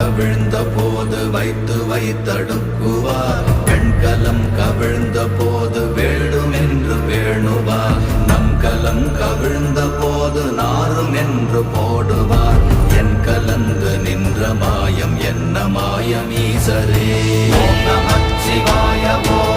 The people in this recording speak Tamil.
கவிழ்ந்த போது வைத்து வைத்தடுக்குவார். பெண்கலம் கவிழ்ந்த போது வேண்டுமென்று வேணுவார். நம் கலம் கவிழ்ந்த போது நாரும் என்று போடுவார். என் கலந்து நின்ற மாயம் என்ன மாயம் ஈசரே. ஓம் நமச்சிவாய.